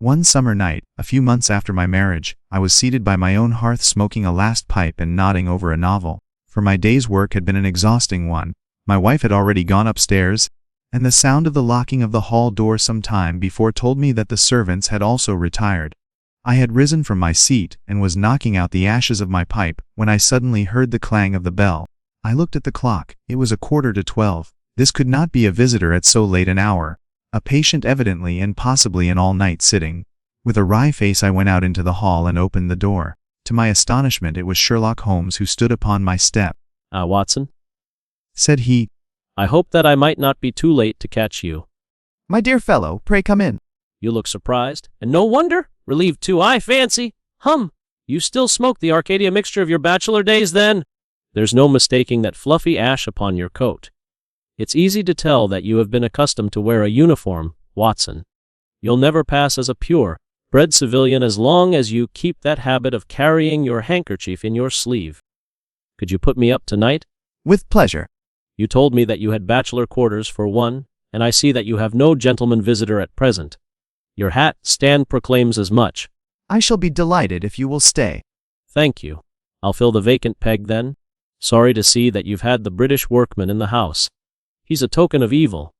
One summer night, a few months after my marriage, I was seated by my own hearth smoking a last pipe and nodding over a novel, for my day's work had been an exhausting one. My wife had already gone upstairs, and the sound of the locking of the hall door some time before told me that the servants had also retired. I had risen from my seat and was knocking out the ashes of my pipe when I suddenly heard the clang of the bell. I looked at the clock. It was 11:15. This could not be a visitor at so late an hour. A patient evidently and possibly an all-night sitting. With a wry face I went out into the hall and opened the door. To my astonishment it was Sherlock Holmes who stood upon my step. Watson," said he, "I hope that I might not be too late to catch you." "My dear fellow, pray come in." "You look surprised, and no wonder. Relieved too, I fancy. You still smoke the Arcadia mixture of your bachelor days then? There's no mistaking that fluffy ash upon your coat. It's easy to tell that you have been accustomed to wear a uniform, Watson. You'll never pass as a pure-bred civilian as long as you keep that habit of carrying your handkerchief in your sleeve. Could you put me up tonight?" "With pleasure." "You told me that you had bachelor quarters for one, and I see that you have no gentleman visitor at present. Your hat stand proclaims as much." "I shall be delighted if you will stay." "Thank you. I'll fill the vacant peg then. Sorry to see that you've had the British workman in the house. He's a token of evil.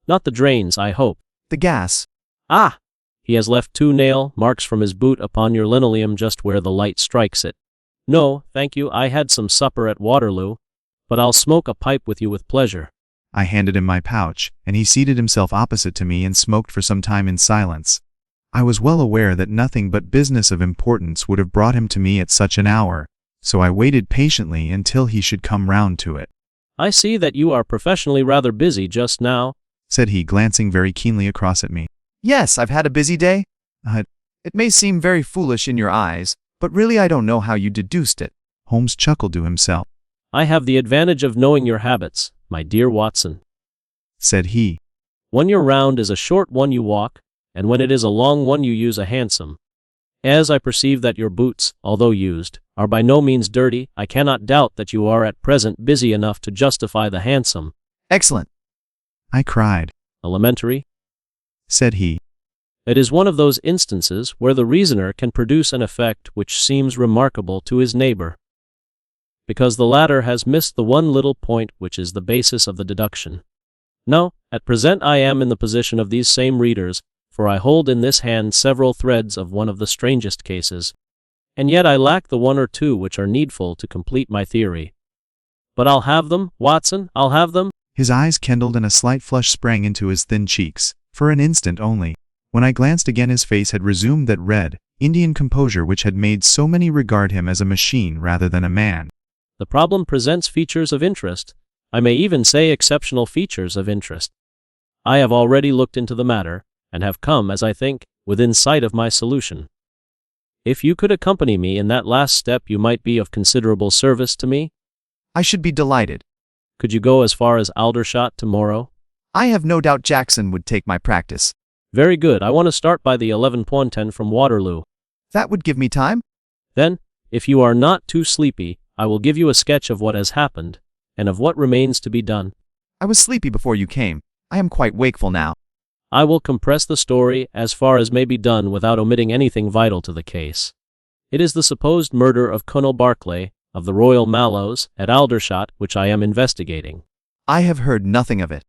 Not the drains, I hope." "The gas." "Ah! He has left 2 nail marks from his boot upon your linoleum just where the light strikes it. No, thank you, I had some supper at Waterloo, but I'll smoke a pipe with you with pleasure." I handed him my pouch, and he seated himself opposite to me and smoked for some time in silence. I was well aware that nothing but business of importance would have brought him to me at such an hour, so I waited patiently until he should come round to it. "I see that you are professionally rather busy just now," said he, glancing very keenly across at me. "Yes, I've had a busy day. It may seem very foolish in your eyes, but really I don't know how you deduced it." Holmes chuckled to himself. "I have the advantage of knowing your habits, my dear Watson," said he. "When your round is a short one you walk, and when it is a long one you use a hansom. As I perceive that your boots, although used, are by no means dirty, I cannot doubt that you are at present busy enough to justify the hansom." "Excellent," I cried. "Elementary," said he. "It is one of those instances where the reasoner can produce an effect which seems remarkable to his neighbor, because the latter has missed the one little point which is the basis of the deduction. No, at present I am in the position of these same readers, for I hold in this hand several threads of one of the strangest cases, and yet I lack the 1 or 2 which are needful to complete my theory. But I'll have them, Watson, I'll have them." His eyes kindled and a slight flush sprang into his thin cheeks, for an instant only. When I glanced again his face had resumed that red, Indian composure which had made so many regard him as a machine rather than a man. "The problem presents features of interest, I may even say exceptional features of interest. I have already looked into the matter, and have come, as I think, within sight of my solution. If you could accompany me in that last step you might be of considerable service to me." "I should be delighted." "Could you go as far as Aldershot tomorrow?" "I have no doubt Jackson would take my practice." "Very good, I want to start by the 11:10 from Waterloo." "That would give me time." "Then, if you are not too sleepy, I will give you a sketch of what has happened, and of what remains to be done." "I was sleepy before you came. I am quite wakeful now." "I will compress the story as far as may be done without omitting anything vital to the case. It is the supposed murder of Colonel Barclay, of the Royal Mallows, at Aldershot, which I am investigating." "I have heard nothing of it."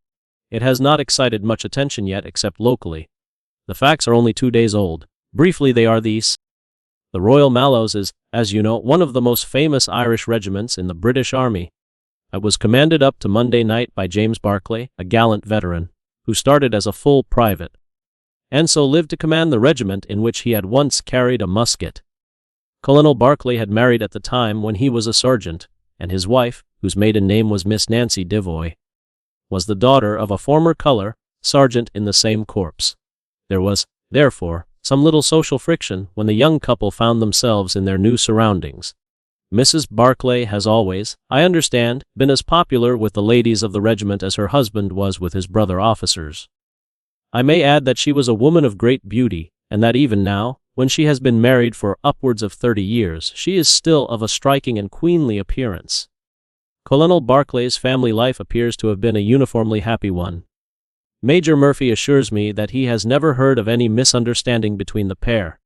"It has not excited much attention yet except locally. The facts are only 2 days old. Briefly they are these. The Royal Mallows is, as you know, one of the most famous Irish regiments in the British Army. It was commanded up to Monday night by James Barclay, a gallant veteran, who started as a full private, and so lived to command the regiment in which he had once carried a musket. Colonel Barclay had married at the time when he was a sergeant, and his wife, whose maiden name was Miss Nancy Devoy, was the daughter of a former colour sergeant in the same corps. There was, therefore, some little social friction when the young couple found themselves in their new surroundings. Mrs. Barclay has always, I understand, been as popular with the ladies of the regiment as her husband was with his brother officers. I may add that she was a woman of great beauty, and that even now, when she has been married for upwards of 30 years, she is still of a striking and queenly appearance. Colonel Barclay's family life appears to have been a uniformly happy one. Major Murphy assures me that he has never heard of any misunderstanding between the pair.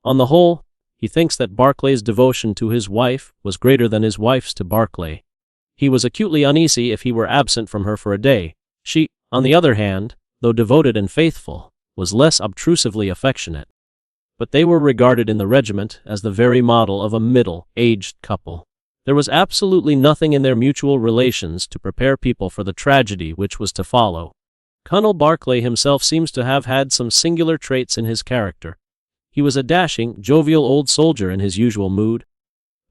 On the whole, he thinks that Barclay's devotion to his wife was greater than his wife's to Barclay. He was acutely uneasy if he were absent from her for a day. She, on the other hand, though devoted and faithful, was less obtrusively affectionate. But they were regarded in the regiment as the very model of a middle-aged couple. There was absolutely nothing in their mutual relations to prepare people for the tragedy which was to follow. Colonel Barclay himself seems to have had some singular traits in his character. He was a dashing, jovial old soldier in his usual mood,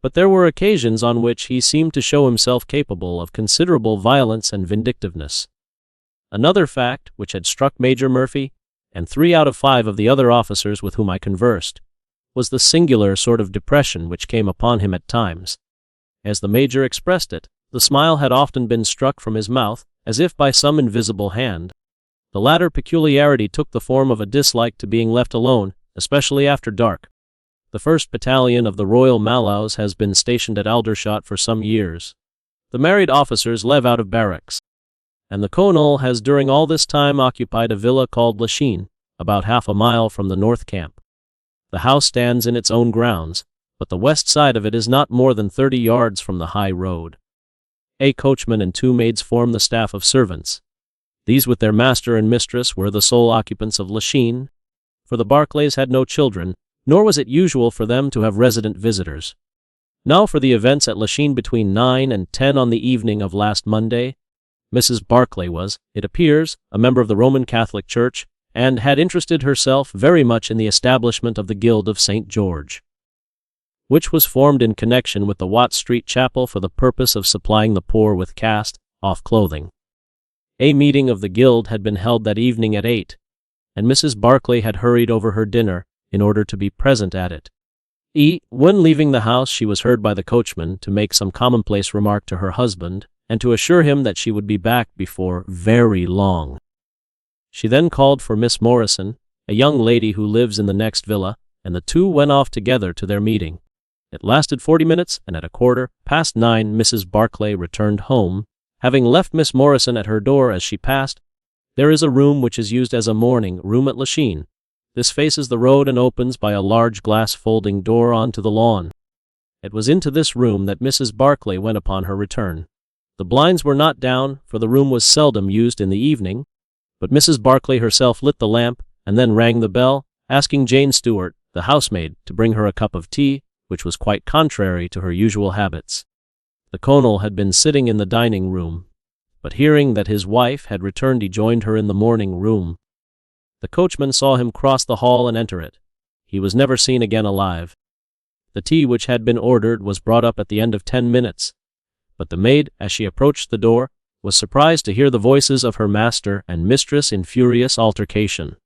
but there were occasions on which he seemed to show himself capable of considerable violence and vindictiveness. Another fact which had struck Major Murphy, and 3 out of 5 of the other officers with whom I conversed, was the singular sort of depression which came upon him at times. As the Major expressed it, the smile had often been struck from his mouth, as if by some invisible hand. The latter peculiarity took the form of a dislike to being left alone, especially after dark. The 1st Battalion of the Royal Mallows has been stationed at Aldershot for some years. The married officers live out of barracks, and the Colonel has during all this time occupied a villa called Lachine, about half a mile from the North Camp. The house stands in its own grounds, but the west side of it is not more than 30 yards from the high road. A coachman and 2 maids form the staff of servants. These with their master and mistress were the sole occupants of Lachine, for the Barclays had no children, nor was it usual for them to have resident visitors. Now for the events at Lachine between 9 and 10 on the evening of last Monday. Mrs. Barclay was, it appears, a member of the Roman Catholic Church, and had interested herself very much in the establishment of the Guild of St. George, which was formed in connection with the Watt Street Chapel for the purpose of supplying the poor with cast-off clothing. A meeting of the Guild had been held that evening at 8, and Mrs. Barclay had hurried over her dinner in order to be present at it. When leaving the house, she was heard by the coachman to make some commonplace remark to her husband, and to assure him that she would be back before very long. She then called for Miss Morrison, a young lady who lives in the next villa, and the 2 went off together to their meeting. It lasted 40 minutes, and at 9:15 Mrs. Barclay returned home, having left Miss Morrison at her door as she passed. There is a room which is used as a morning room at Lachine. This faces the road and opens by a large glass folding door onto the lawn. It was into this room that Mrs. Barclay went upon her return. The blinds were not down, for the room was seldom used in the evening, but Mrs. Barclay herself lit the lamp and then rang the bell, asking Jane Stewart, the housemaid, to bring her a cup of tea, which was quite contrary to her usual habits. The Colonel had been sitting in the dining room, but hearing that his wife had returned, he joined her in the morning room. The coachman saw him cross the hall and enter it. He was never seen again alive. The tea which had been ordered was brought up at the end of 10 minutes, but the maid, as she approached the door, was surprised to hear the voices of her master and mistress in furious altercation.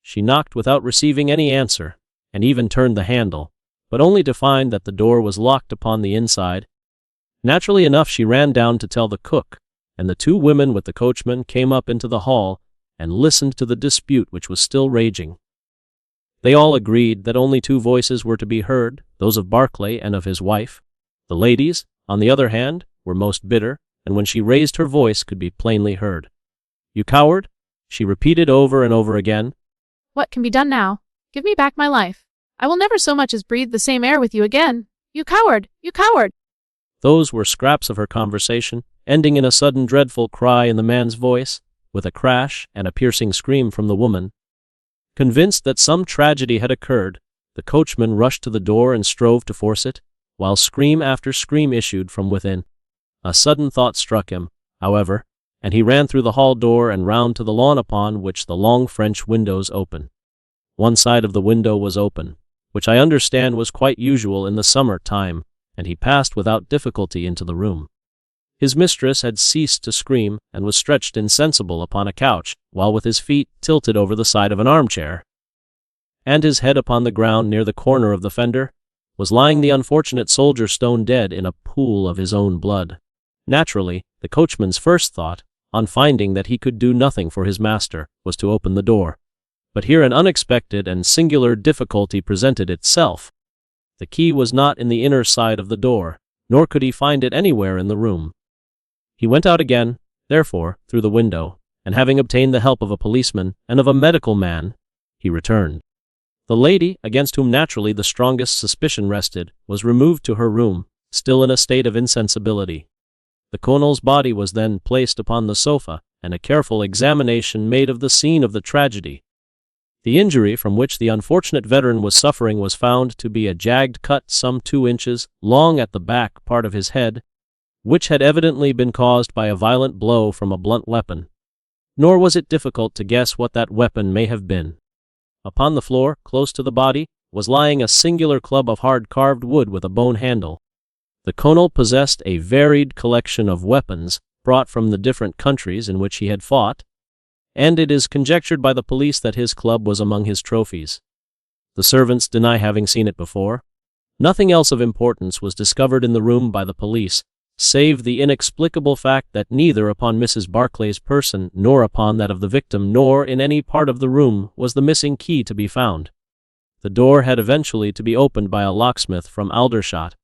She knocked without receiving any answer, and even turned the handle, but only to find that the door was locked upon the inside. Naturally enough, she ran down to tell the cook, and the 2 women with the coachman came up into the hall and listened to the dispute which was still raging. They all agreed that only 2 voices were to be heard, those of Barclay and of his wife. The ladies, on the other hand, were most bitter, and when she raised her voice could be plainly heard. "You coward!" she repeated over and over again. "What can be done now? Give me back my life. I will never so much as breathe the same air with you again. You coward! You coward!" Those were scraps of her conversation, ending in a sudden dreadful cry in the man's voice, with a crash and a piercing scream from the woman. Convinced that some tragedy had occurred, the coachman rushed to the door and strove to force it, while scream after scream issued from within. A sudden thought struck him, however, and he ran through the hall door and round to the lawn upon which the long French windows open. One side of the window was open, which I understand was quite usual in the summer time, and he passed without difficulty into the room. His mistress had ceased to scream and was stretched insensible upon a couch, while with his feet tilted over the side of an armchair, and his head upon the ground near the corner of the fender, was lying the unfortunate soldier stone dead in a pool of his own blood. Naturally, the coachman's first thought, on finding that he could do nothing for his master, was to open the door. But here an unexpected and singular difficulty presented itself. The key was not in the inner side of the door, nor could he find it anywhere in the room. He went out again, therefore, through the window, and having obtained the help of a policeman and of a medical man, he returned. The lady, against whom naturally the strongest suspicion rested, was removed to her room, still in a state of insensibility. The colonel's body was then placed upon the sofa, and a careful examination made of the scene of the tragedy. The injury from which the unfortunate veteran was suffering was found to be a jagged cut some 2 inches long at the back part of his head, which had evidently been caused by a violent blow from a blunt weapon. Nor was it difficult to guess what that weapon may have been. Upon the floor, close to the body, was lying a singular club of hard carved wood with a bone handle. The colonel possessed a varied collection of weapons brought from the different countries in which he had fought, and it is conjectured by the police that his club was among his trophies. The servants deny having seen it before. Nothing else of importance was discovered in the room by the police, save the inexplicable fact that neither upon Mrs. Barclay's person nor upon that of the victim nor in any part of the room was the missing key to be found. The door had eventually to be opened by a locksmith from Aldershot.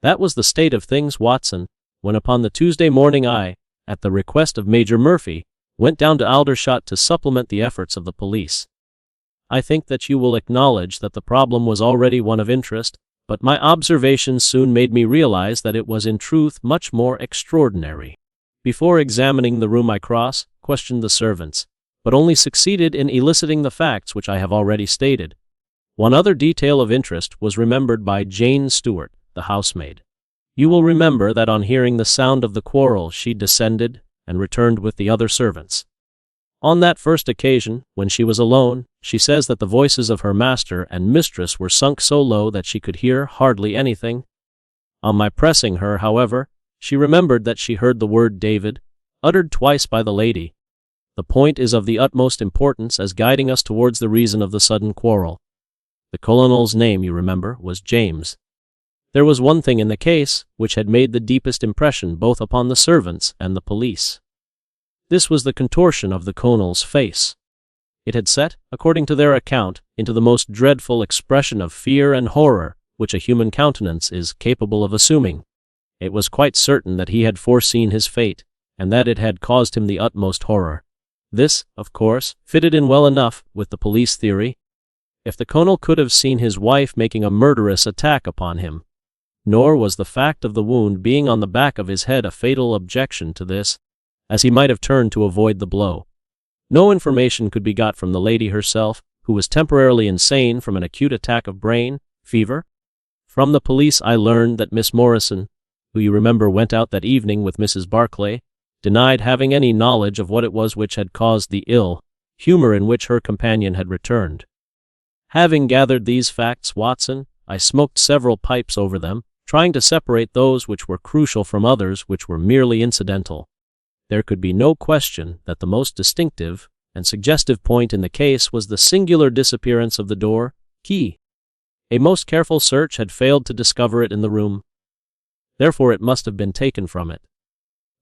That was the state of things, Watson, when upon the Tuesday morning I, at the request of Major Murphy, went down to Aldershot to supplement the efforts of the police. I think that you will acknowledge that the problem was already one of interest, but my observations soon made me realize that it was in truth much more extraordinary. Before examining the room I questioned the servants, but only succeeded in eliciting the facts which I have already stated. One other detail of interest was remembered by Jane Stewart, the housemaid. You will remember that on hearing the sound of the quarrel she descended and returned with the other servants. On that first occasion, when she was alone, she says that the voices of her master and mistress were sunk so low that she could hear hardly anything. On my pressing her, however, she remembered that she heard the word David, uttered twice by the lady. The point is of the utmost importance as guiding us towards the reason of the sudden quarrel. The colonel's name, you remember, was James. There was one thing in the case which had made the deepest impression both upon the servants and the police. This was the contortion of the colonel's face. It had set, according to their account, into the most dreadful expression of fear and horror which a human countenance is capable of assuming. It was quite certain that he had foreseen his fate, and that it had caused him the utmost horror. This, of course, fitted in well enough with the police theory. If the colonel could have seen his wife making a murderous attack upon him, nor was the fact of the wound being on the back of his head a fatal objection to this, as he might have turned to avoid the blow. No information could be got from the lady herself, who was temporarily insane from an acute attack of brain fever. From the police I learned that Miss Morrison, who you remember went out that evening with Mrs. Barclay, denied having any knowledge of what it was which had caused the ill humor in which her companion had returned. Having gathered these facts, Watson, I smoked several pipes over them, trying to separate those which were crucial from others which were merely incidental. There could be no question that the most distinctive and suggestive point in the case was the singular disappearance of the door key. A most careful search had failed to discover it in the room. Therefore it must have been taken from it.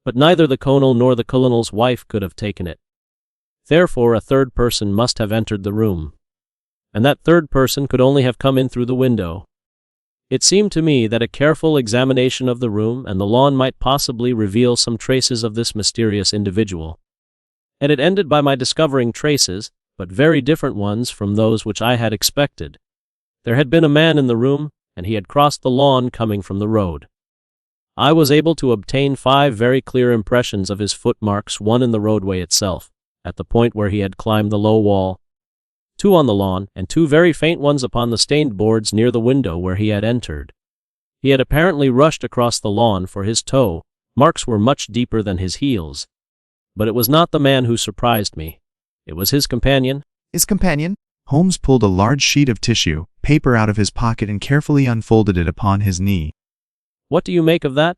But neither the colonel nor the colonel's wife could have taken it. Therefore a third person must have entered the room. And that third person could only have come in through the window. It seemed to me that a careful examination of the room and the lawn might possibly reveal some traces of this mysterious individual. And it ended by my discovering traces, but very different ones from those which I had expected. There had been a man in the room, and he had crossed the lawn coming from the road. I was able to obtain 5 very clear impressions of his footmarks, one in the roadway itself, at the point where he had climbed the low wall, 2 on the lawn, and 2 very faint ones upon the stained boards near the window where he had entered. He had apparently rushed across the lawn for his toe. Marks were much deeper than his heels. But it was not the man who surprised me. It was his companion. His companion? Holmes pulled a large sheet of tissue paper out of his pocket and carefully unfolded it upon his knee. What do you make of that?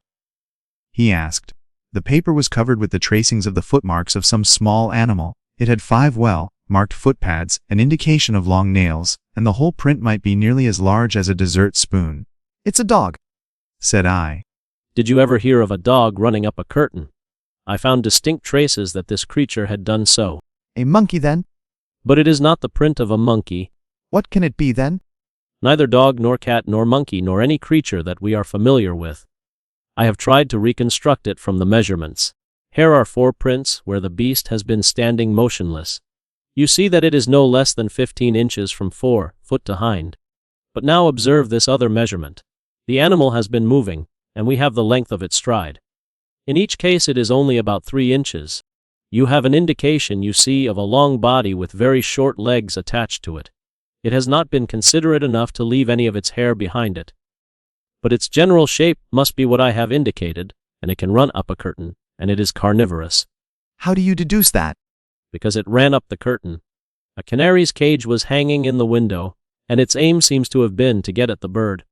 He asked. The paper was covered with the tracings of the footmarks of some small animal. It had 5 well-marked footpads, an indication of long nails, and the whole print might be nearly as large as a dessert spoon. It's a dog, said I. Did you ever hear of a dog running up a curtain? I found distinct traces that this creature had done so. A monkey, then? But it is not the print of a monkey. What can it be, then? Neither dog nor cat nor monkey nor any creature that we are familiar with. I have tried to reconstruct it from the measurements. Here are 4 prints where the beast has been standing motionless. You see that it is no less than 15 inches from foot to hind. But now observe this other measurement. The animal has been moving, and we have the length of its stride. In each case it is only about 3 inches. You have an indication, you see, of a long body with very short legs attached to it. It has not been considerate enough to leave any of its hair behind it. But its general shape must be what I have indicated, and it can run up a curtain, and it is carnivorous. How do you deduce that? Because it ran up the curtain. A canary's cage was hanging in the window, and its aim seems to have been to get at the bird.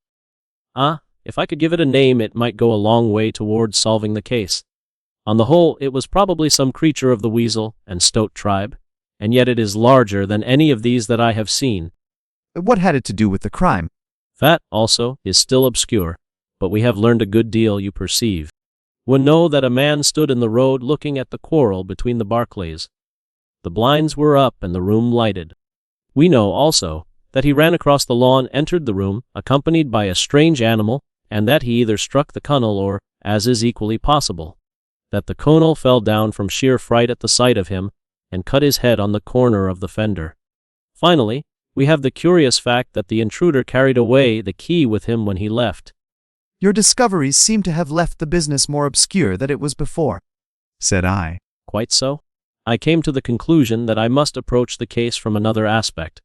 If I could give it a name, it might go a long way towards solving the case. On the whole, it was probably some creature of the weasel and stoat tribe, and yet it is larger than any of these that I have seen. What had it to do with the crime? That, also, is still obscure, but we have learned a good deal, you perceive. We know that a man stood in the road looking at the quarrel between the Barclays. The blinds were up and the room lighted. We know, also, that he ran across the lawn, entered the room, accompanied by a strange animal, and that he either struck the Colonel or, as is equally possible, that the Colonel fell down from sheer fright at the sight of him and cut his head on the corner of the fender. Finally, we have the curious fact that the intruder carried away the key with him when he left. Your discoveries seem to have left the business more obscure than it was before, said I. Quite so. I came to the conclusion that I must approach the case from another aspect.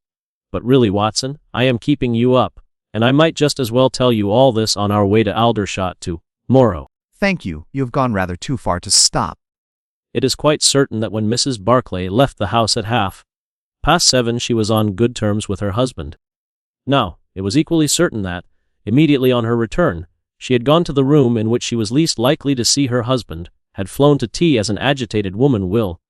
But really, Watson, I am keeping you up, and I might just as well tell you all this on our way to Aldershot to morrow. Thank you, you have gone rather too far to stop. It is quite certain that when Mrs. Barclay left the house at 7:30, she was on good terms with her husband. Now, it was equally certain that, immediately on her return, she had gone to the room in which she was least likely to see her husband, had flown to tea as an agitated woman will,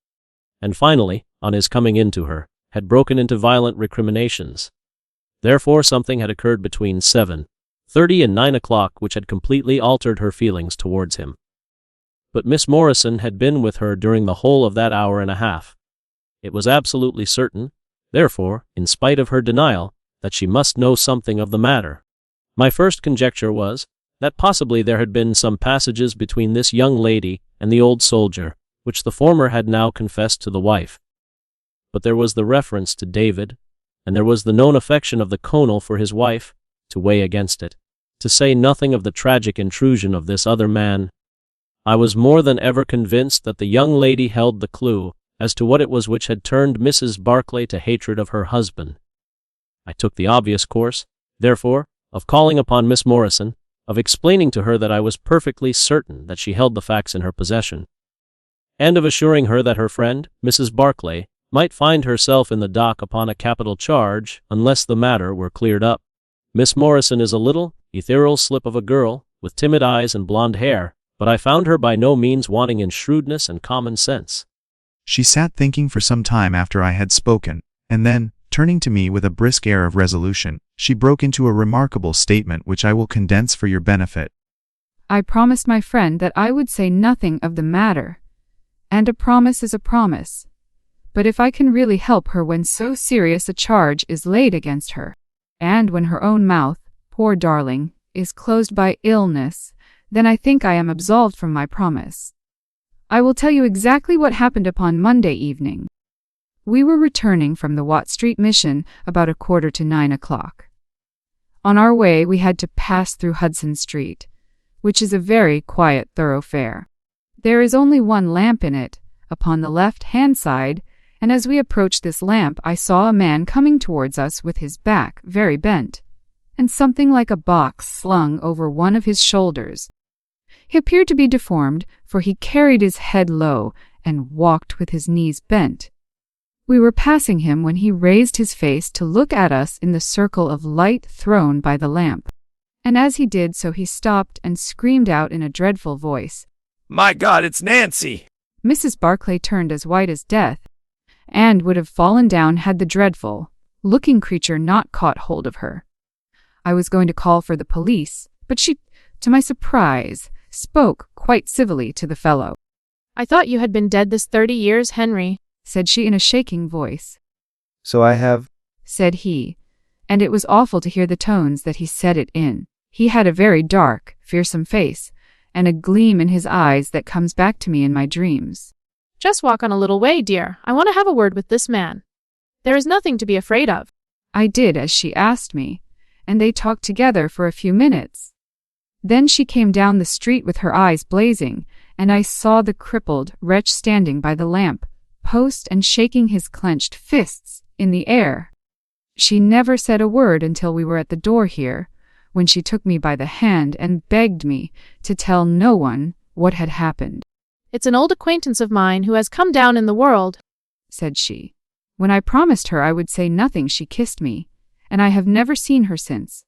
and finally, on his coming in to her, had broken into violent recriminations. Therefore something had occurred between 7:30 and 9 o'clock which had completely altered her feelings towards him. But Miss Morrison had been with her during the whole of that hour and a half. It was absolutely certain, therefore, in spite of her denial, that she must know something of the matter. My first conjecture was, that possibly there had been some passages between this young lady and the old soldier, which the former had now confessed to the wife. But there was the reference to David, and there was the known affection of the Colonel for his wife, to weigh against it, to say nothing of the tragic intrusion of this other man. I was more than ever convinced that the young lady held the clue as to what it was which had turned Mrs. Barclay to hatred of her husband. I took the obvious course, therefore, of calling upon Miss Morrison, of explaining to her that I was perfectly certain that she held the facts in her possession, and of assuring her that her friend, Mrs. Barclay, might find herself in the dock upon a capital charge unless the matter were cleared up. Miss Morrison is a little, ethereal slip of a girl, with timid eyes and blonde hair, but I found her by no means wanting in shrewdness and common sense. She sat thinking for some time after I had spoken, and then, turning to me with a brisk air of resolution, she broke into a remarkable statement which I will condense for your benefit. I promised my friend that I would say nothing of the matter, and a promise is a promise. But if I can really help her when so serious a charge is laid against her, and when her own mouth, poor darling, is closed by illness, then I think I am absolved from my promise. I will tell you exactly what happened upon Monday evening. We were returning from the Watt Street Mission about 9:15 o'clock. On our way we had to pass through Hudson Street, which is a very quiet thoroughfare. There is only one lamp in it, upon the left-hand side, and as we approached this lamp I saw a man coming towards us with his back very bent, and something like a box slung over one of his shoulders. He appeared to be deformed, for he carried his head low and walked with his knees bent. We were passing him when he raised his face to look at us in the circle of light thrown by the lamp, and as he did so he stopped and screamed out in a dreadful voice, "My God, it's Nancy!" Mrs. Barclay turned as white as death, and would have fallen down had the dreadful-looking creature not caught hold of her. I was going to call for the police, but she, to my surprise, spoke quite civilly to the fellow. I thought you had been dead this 30 years, Henry, said she in a shaking voice. So I have, said he, and it was awful to hear the tones that he said it in. He had a very dark, fearsome face, and a gleam in his eyes that comes back to me in my dreams. Just walk on a little way, dear. I want to have a word with this man. There is nothing to be afraid of. I did as she asked me, and they talked together for a few minutes. Then she came down the street with her eyes blazing, and I saw the crippled wretch standing by the lamp post and shaking his clenched fists in the air. She never said a word until we were at the door here, when she took me by the hand and begged me to tell no one what had happened. It's an old acquaintance of mine who has come down in the world, said she. When I promised her I would say nothing, she kissed me, and I have never seen her since.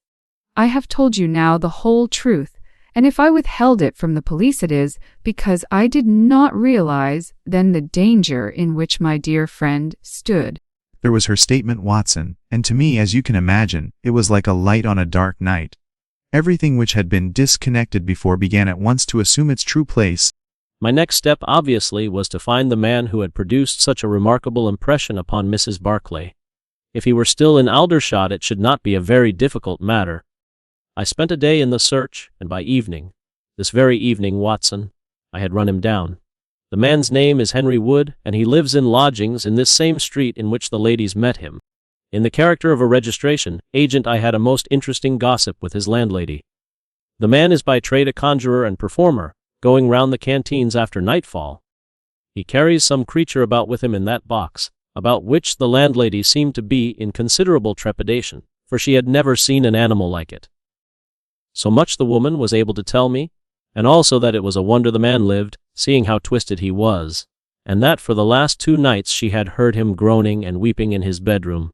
I have told you now the whole truth, and if I withheld it from the police it is because I did not realize then the danger in which my dear friend stood. There was her statement, Watson, and to me, as you can imagine, it was like a light on a dark night. Everything which had been disconnected before began at once to assume its true place. My next step obviously was to find the man who had produced such a remarkable impression upon Mrs. Barclay. If he were still in Aldershot it should not be a very difficult matter. I spent a day in the search, and by evening, this very evening, Watson, I had run him down. The man's name is Henry Wood, and he lives in lodgings in this same street in which the ladies met him. In the character of a registration agent I had a most interesting gossip with his landlady. The man is by trade a conjurer and performer, going round the canteens after nightfall. He carries some creature about with him in that box, about which the landlady seemed to be in considerable trepidation, for she had never seen an animal like it. So much the woman was able to tell me, and also that it was a wonder the man lived, seeing how twisted he was, and that for the last 2 nights she had heard him groaning and weeping in his bedroom.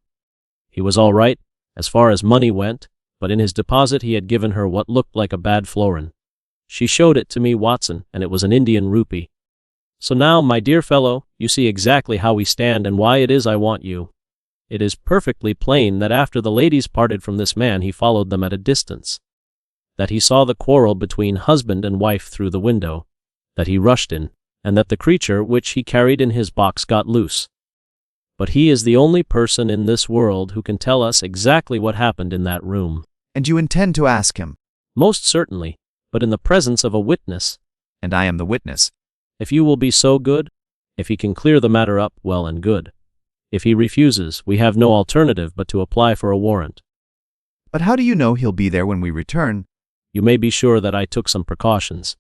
He was all right, as far as money went, but in his deposit he had given her what looked like a bad florin. She showed it to me, Watson, and it was an Indian rupee. So now, my dear fellow, you see exactly how we stand and why it is I want you. It is perfectly plain that after the ladies parted from this man he followed them at a distance, that he saw the quarrel between husband and wife through the window, that he rushed in, and that the creature which he carried in his box got loose. But he is the only person in this world who can tell us exactly what happened in that room. And you intend to ask him? Most certainly, but in the presence of a witness. And I am the witness. If you will be so good, if he can clear the matter up, well and good. If he refuses, we have no alternative but to apply for a warrant. But how do you know he'll be there when we return? You may be sure that I took some precautions.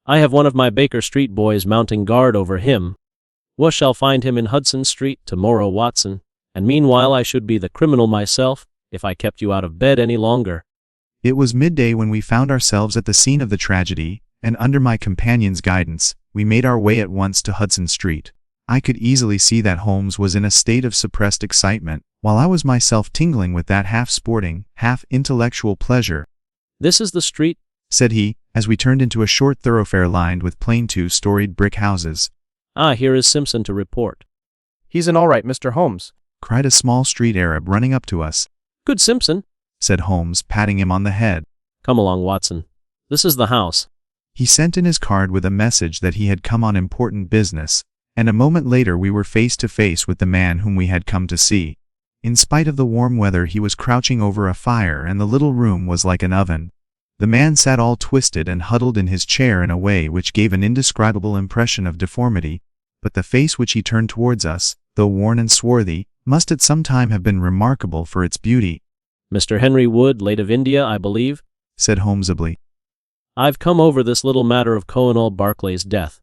I have one of my Baker Street boys mounting guard over him. We shall find him in Hudson Street tomorrow, Watson, and meanwhile I should be the criminal myself if I kept you out of bed any longer. It was midday when we found ourselves at the scene of the tragedy, and under my companion's guidance, we made our way at once to Hudson Street. I could easily see that Holmes was in a state of suppressed excitement, while I was myself tingling with that half-sporting, half-intellectual pleasure. This is the street, said he, as we turned into a short thoroughfare lined with plain 2-storied brick houses. Ah, here is Simpson to report. He's an all right, Mr. Holmes, cried a small street Arab running up to us. Good Simpson, said Holmes, patting him on the head. Come along, Watson. This is the house. He sent in his card with a message that he had come on important business, and a moment later we were face to face with the man whom we had come to see. In spite of the warm weather he was crouching over a fire and the little room was like an oven. The man sat all twisted and huddled in his chair in a way which gave an indescribable impression of deformity, but the face which he turned towards us, though worn and swarthy, must at some time have been remarkable for its beauty. Mr. Henry Wood, late of India, I believe, said Holmes ably. I've come over this little matter of Conan Barclay's death.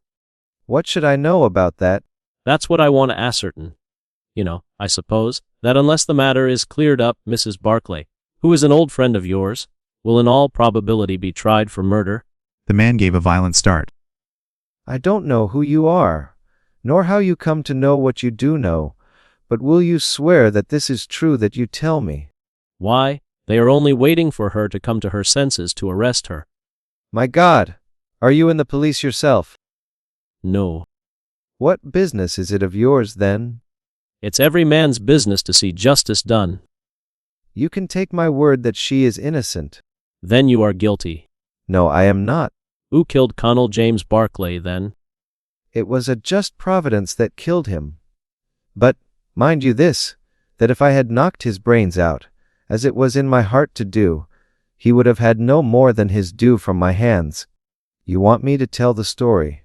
What should I know about that? That's what I want to ascertain. You know, I suppose, that unless the matter is cleared up, Mrs. Barclay, who is an old friend of yours, will in all probability be tried for murder. The man gave a violent start. I don't know who you are, nor how you come to know what you do know, but will you swear that this is true that you tell me? Why, they are only waiting for her to come to her senses to arrest her. My God! Are you in the police yourself? No. What business is it of yours, then? It's every man's business to see justice done. You can take my word that she is innocent. Then you are guilty. No, I am not. Who killed Colonel James Barclay, then? It was a just providence that killed him. But, mind you this, that if I had knocked his brains out, as it was in my heart to do, he would have had no more than his due from my hands. You want me to tell the story?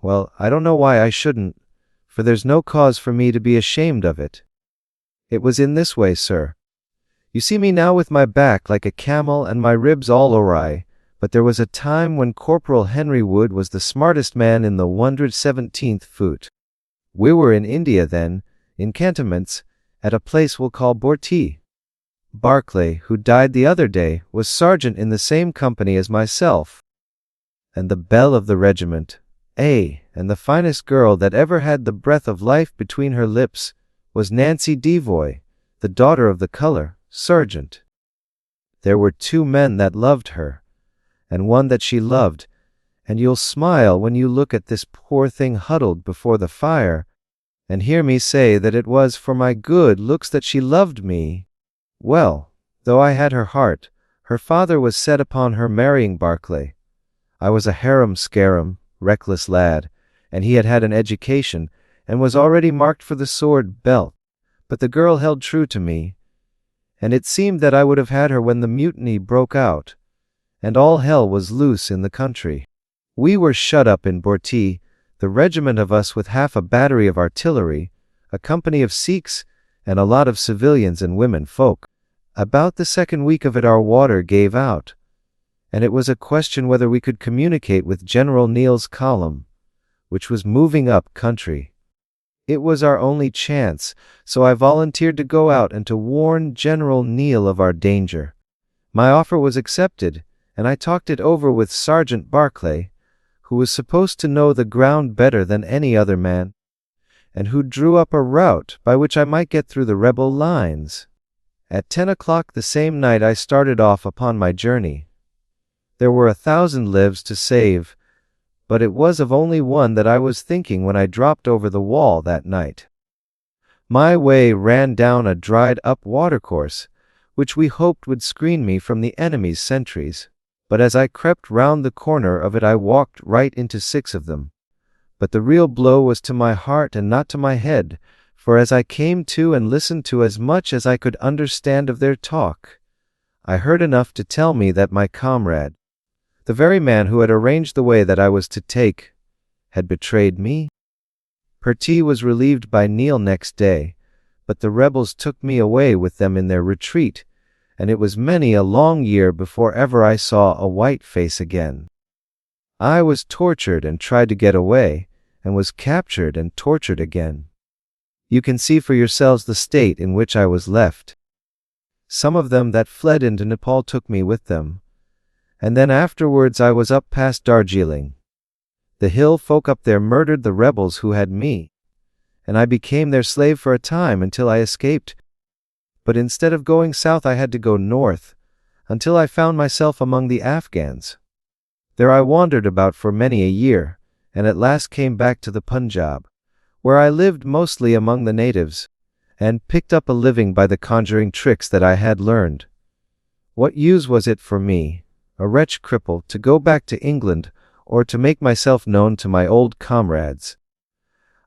Well, I don't know why I shouldn't, for there's no cause for me to be ashamed of it. It was in this way, sir. You see me now with my back like a camel and my ribs all awry, but there was a time when Corporal Henry Wood was the smartest man in the 117th foot. We were in India then, in cantonments, at a place we'll call Borti. Barclay, who died the other day, was sergeant in the same company as myself. And the belle of the regiment, and the finest girl that ever had the breath of life between her lips, was Nancy Devoy, the daughter of the colour sergeant. There were 2 men that loved her, and one that she loved, and you'll smile when you look at this poor thing huddled before the fire, and hear me say that it was for my good looks that she loved me. Well, though I had her heart, her father was set upon her marrying Barclay. I was a harum-scarum, reckless lad, and he had had an education, and was already marked for the sword belt, but the girl held true to me, and it seemed that I would have had her when the mutiny broke out, and all hell was loose in the country. We were shut up in Borti, the regiment of us with half a battery of artillery, a company of Sikhs, and a lot of civilians and women folk. About the 2nd week of it our water gave out, and it was a question whether we could communicate with General Neil's column, which was moving up country. It was our only chance, so I volunteered to go out and to warn General Neil of our danger. My offer was accepted, and I talked it over with Sergeant Barclay, who was supposed to know the ground better than any other man, and who drew up a route by which I might get through the rebel lines. At 10 o'clock the same night I started off upon my journey. There were 1,000 lives to save, but it was of only one that I was thinking when I dropped over the wall that night. My way ran down a dried-up watercourse, which we hoped would screen me from the enemy's sentries, but as I crept round the corner of it I walked right into 6 of them. But the real blow was to my heart and not to my head, for as I came to and listened to as much as I could understand of their talk, I heard enough to tell me that my comrade, the very man who had arranged the way that I was to take, had betrayed me. Perty was relieved by Neil next day, but the rebels took me away with them in their retreat, and it was many a long year before ever I saw a white face again. I was tortured and tried to get away, and was captured and tortured again. You can see for yourselves the state in which I was left. Some of them that fled into Nepal took me with them, and then afterwards I was up past Darjeeling. The hill folk up there murdered the rebels who had me, and I became their slave for a time until I escaped. But instead of going south I had to go north, until I found myself among the Afghans. There I wandered about for many a year, and at last came back to the Punjab, where I lived mostly among the natives, and picked up a living by the conjuring tricks that I had learned. What use was it for me, a wretch cripple, to go back to England, or to make myself known to my old comrades?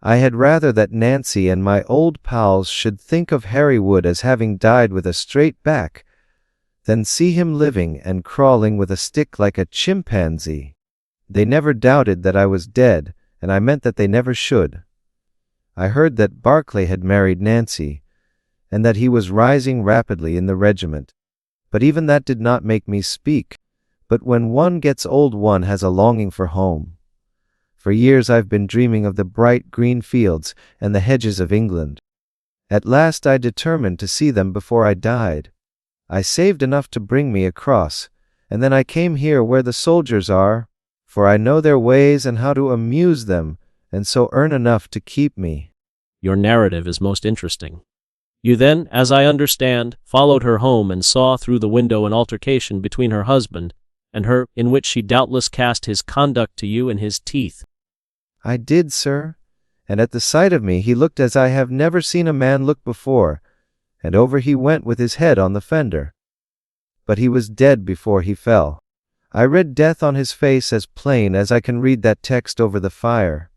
I had rather that Nancy and my old pals should think of Harry Wood as having died with a straight back, than see him living and crawling with a stick like a chimpanzee. They never doubted that I was dead, and I meant that they never should. I heard that Barclay had married Nancy, and that he was rising rapidly in the regiment. But even that did not make me speak. But when one gets old one has a longing for home. For years I've been dreaming of the bright green fields and the hedges of England. At last I determined to see them before I died. I saved enough to bring me across, and then I came here where the soldiers are, for I know their ways and how to amuse them, and so earn enough to keep me. Your narrative is most interesting. You then, as I understand, followed her home and saw through the window an altercation between her husband and her, in which she doubtless cast his conduct to you in his teeth. I did, sir, and at the sight of me he looked as I have never seen a man look before, and over he went with his head on the fender. But he was dead before he fell. I read death on his face as plain as I can read that text over the fire.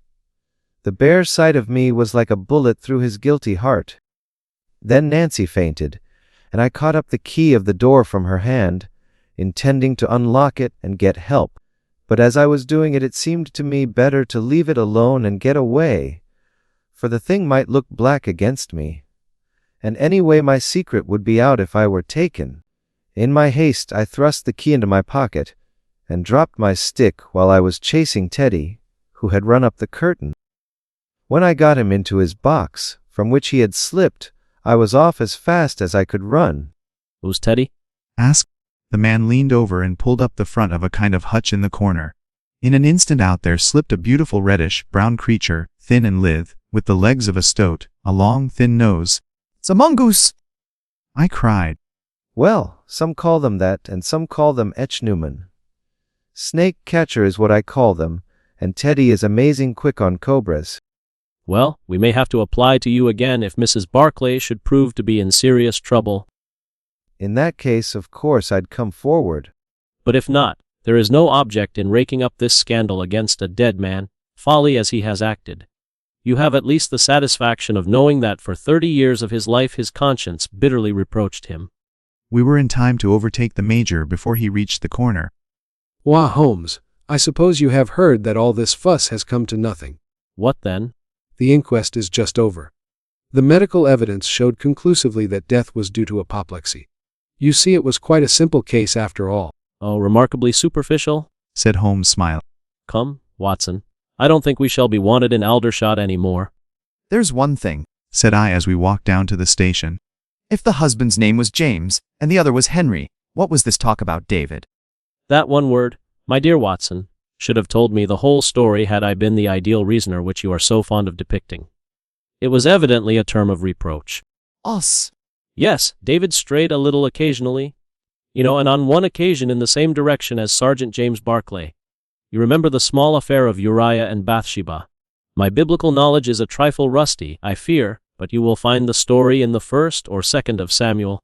The bare sight of me was like a bullet through his guilty heart. Then Nancy fainted, and I caught up the key of the door from her hand, intending to unlock it and get help. But as I was doing it, it seemed to me better to leave it alone and get away, for the thing might look black against me. And anyway, my secret would be out if I were taken. In my haste, I thrust the key into my pocket and dropped my stick while I was chasing Teddy, who had run up the curtain. When I got him into his box, from which he had slipped, I was off as fast as I could run. Who's Teddy? Asked. The man leaned over and pulled up the front of a kind of hutch in the corner. In an instant out there slipped a beautiful reddish-brown creature, thin and lithe, with the legs of a stoat, a long, thin nose. It's a mongoose! I cried. Well, some call them that, and some call them etchnuman. Snake catcher is what I call them, and Teddy is amazing quick on cobras. Well, we may have to apply to you again if Mrs. Barclay should prove to be in serious trouble. In that case, of course, I'd come forward. But if not, there is no object in raking up this scandal against a dead man, folly as he has acted. You have at least the satisfaction of knowing that for 30 years of his life his conscience bitterly reproached him. We were in time to overtake the Major before he reached the corner. Wah, Holmes, I suppose you have heard that all this fuss has come to nothing. What then? The inquest is just over. The medical evidence showed conclusively that death was due to apoplexy. You see, it was quite a simple case after all. Oh, remarkably superficial? Said Holmes, smiling. Come, Watson. I don't think we shall be wanted in Aldershot any more. There's one thing, Said I as we walked down to the station. if the husband's name was James, and the other was Henry, what was this talk about David? That one word, my dear Watson, should have told me the whole story had I been the ideal reasoner which you are so fond of depicting. It was evidently a term of reproach. Us. Yes, David strayed a little occasionally. And on one occasion in the same direction as Sergeant James Barclay. You remember the small affair of Uriah and Bathsheba. My biblical knowledge is a trifle rusty, I fear, but you will find the story in the 1st or 2nd of Samuel.